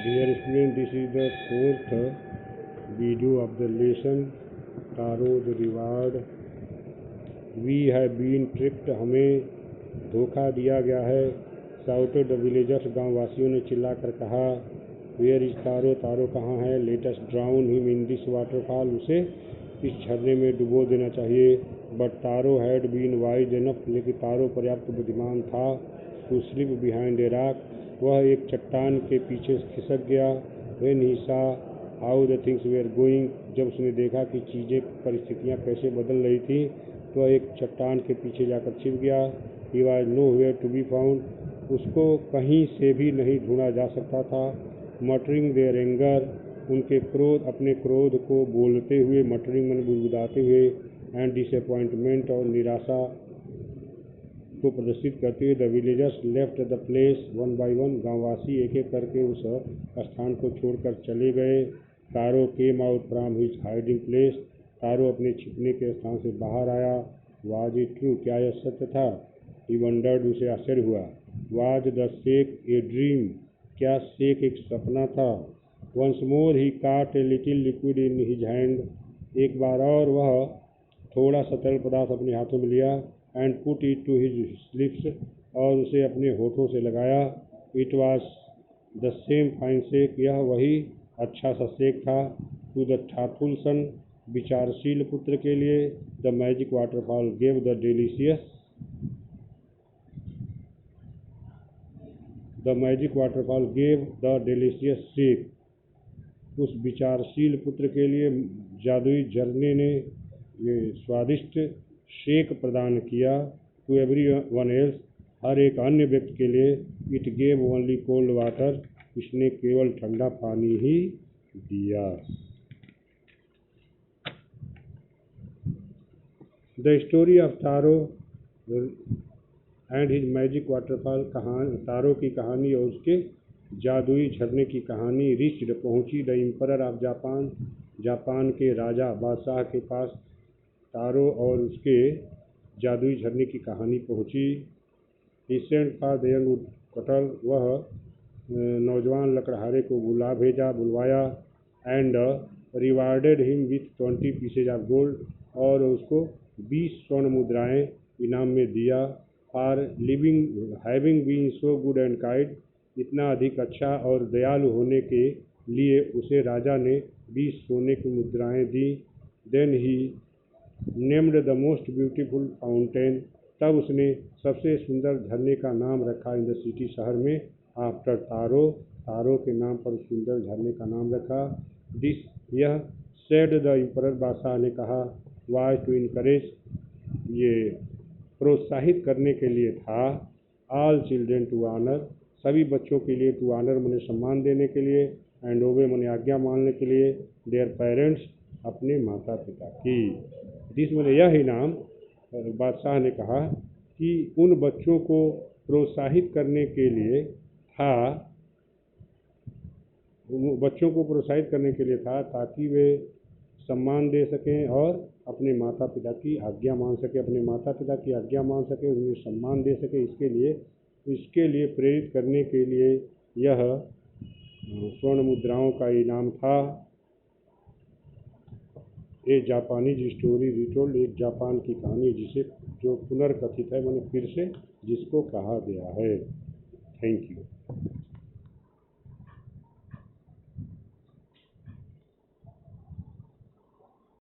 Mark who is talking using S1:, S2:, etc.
S1: Dear student, this is the fourth video of the lesson Taro the Reward. We have been tricked, हमें धोखा दिया गया है. Shouted the villagers, गाँव वासियों ने चिल्लाकर कहा. Where is Taro? तारो कहाँ है? Let us drown him in this waterfall. उसे इस झरने में डुबो देना चाहिए. But Taro had been wise enough, लेकिन तारो पर्याप्त बुद्धिमान था to slip behind a rock. वह एक चट्टान के पीछे खिसक गया. When he saw how the things were going, जब उसने देखा कि चीज़ें परिस्थितियाँ कैसे बदल रही थी, तो वह एक चट्टान के पीछे जाकर छिप गया. He was nowhere to be found. उसको कहीं से भी नहीं ढूंढा जा सकता था. Muttering their anger, उनके क्रोध, अपने क्रोध को बोलते हुए, muttering मन बुदबुदाते हुए, and disappointment और निराशा को प्रदर्शित करते हुए, the villagers left the place one by one. गाँववासी एक एक करके उस स्थान को छोड़कर चले गए. Taro came out from his hiding place. Taro अपने छिपने के स्थान से बाहर आया. Was it true? क्या यह सत्य था? ही वंडर्ड, उसे आश्चर्य हुआ. Was the shake a dream? क्या शेक एक सपना था? Once more he caught a little liquid in his hand. एक बार और वह थोड़ा सा तरल पदार्थ अपने हाथों में लिया. And put it to his lips, और उसे अपने होठों से लगाया. It was the same fine shake. यह वही अच्छा सा शेक था. टू द थाटफुल सन, विचारशील पुत्र के लिए. The magic waterfall gave the delicious. The magic waterfall gave the delicious shake. उस विचारशील पुत्र के लिए जादुई झरने ने ये स्वादिष्ट शेक प्रदान किया. टू एवरी वन एल्स, हर एक अन्य व्यक्ति के लिए. It gave only cold water. इसने केवल ठंडा पानी ही दिया. The story of Taro and his magic waterfall. Taro की कहानी और उसके जादुई झरने की कहानी. रिच्ड, पहुंची. The emperor of Japan, Japan के राजा बादशाह के पास तारो और उसके जादुई झरने की कहानी पहुंची. He sent for the young cutter, वह नौजवान लकड़हारे को बुलवाया. And rewarded him with 20 pieces of gold, और उसको 20 स्वर्ण मुद्राएं इनाम में दिया. For having been so good and kind, इतना अधिक अच्छा और दयालु होने के लिए उसे राजा ने 20 सोने की मुद्राएं दी. Then he named the most beautiful fountain, तब उसने सबसे सुंदर झरने का नाम रखा. इन द सिटी, शहर में. आफ्टर तारो, तारो के नाम पर सुंदर झरने का नाम रखा. दिस, यह. सेड द एम्परर, बादशाह ने कहा. वाज टू इनकरेज, ये प्रोत्साहित करने के लिए था. ऑल चिल्ड्रेन टू ऑनर, सभी बच्चों के लिए. टू ऑनर मने सम्मान देने के लिए. एंड ओबे मने आज्ञा मानने के लिए. देयर पेरेंट्स, अपने माता पिता की. जिस मने यह इनाम, बादशाह ने कहा कि उन बच्चों को प्रोत्साहित करने के लिए था. बच्चों को प्रोत्साहित करने के लिए था ताकि वे सम्मान दे सकें और अपने माता पिता की आज्ञा मान सके. अपने माता पिता की आज्ञा मान सके, उन्हें सम्मान दे सके. इसके लिए प्रेरित करने के लिए यह स्वर्ण मुद्राओं का इनाम था. एक जापानी स्टोरी रिटोल्ड, एक जापान की कहानी जो पुनर्कथित है, मैंने फिर से जिसको कहा गया है. Thank you.